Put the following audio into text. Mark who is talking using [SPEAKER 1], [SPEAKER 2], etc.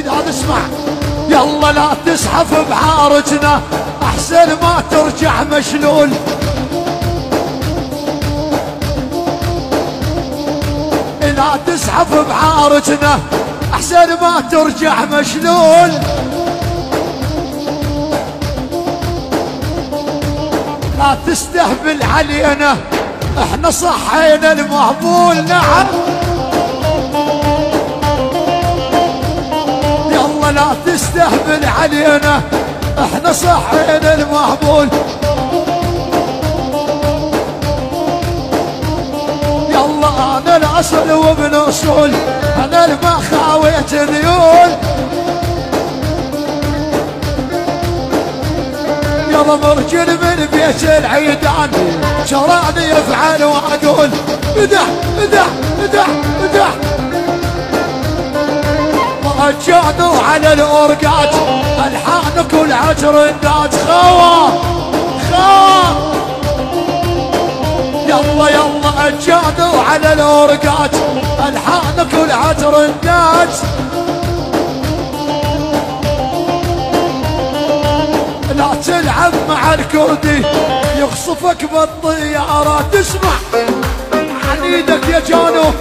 [SPEAKER 1] هذا اسمع. يلا لا تزحف بعارجنا احسن ما ترجع مشلول. لا تزحف بعارجنا احسن ما ترجع مشلول. لا تستهبل علينا احنا صحينا المهبول. نعم يلا لا تستهبل علينا احنا صحينا المهبول. يلا انا الاصل وابن اصول انا الما خاويت ذيول. يلا مرجل من بيت العيدان شرعني يفعل واقول ادح ادح ادح ادح. رجعنا على الأورقات الحانك والعجر النات خوا خوا. يلا يلا رجعنا على الأورقات الحانك والعجر النات. لا تلعب مع الكردي يخصفك بالطيارات. اسمع عن ايدك يا جانو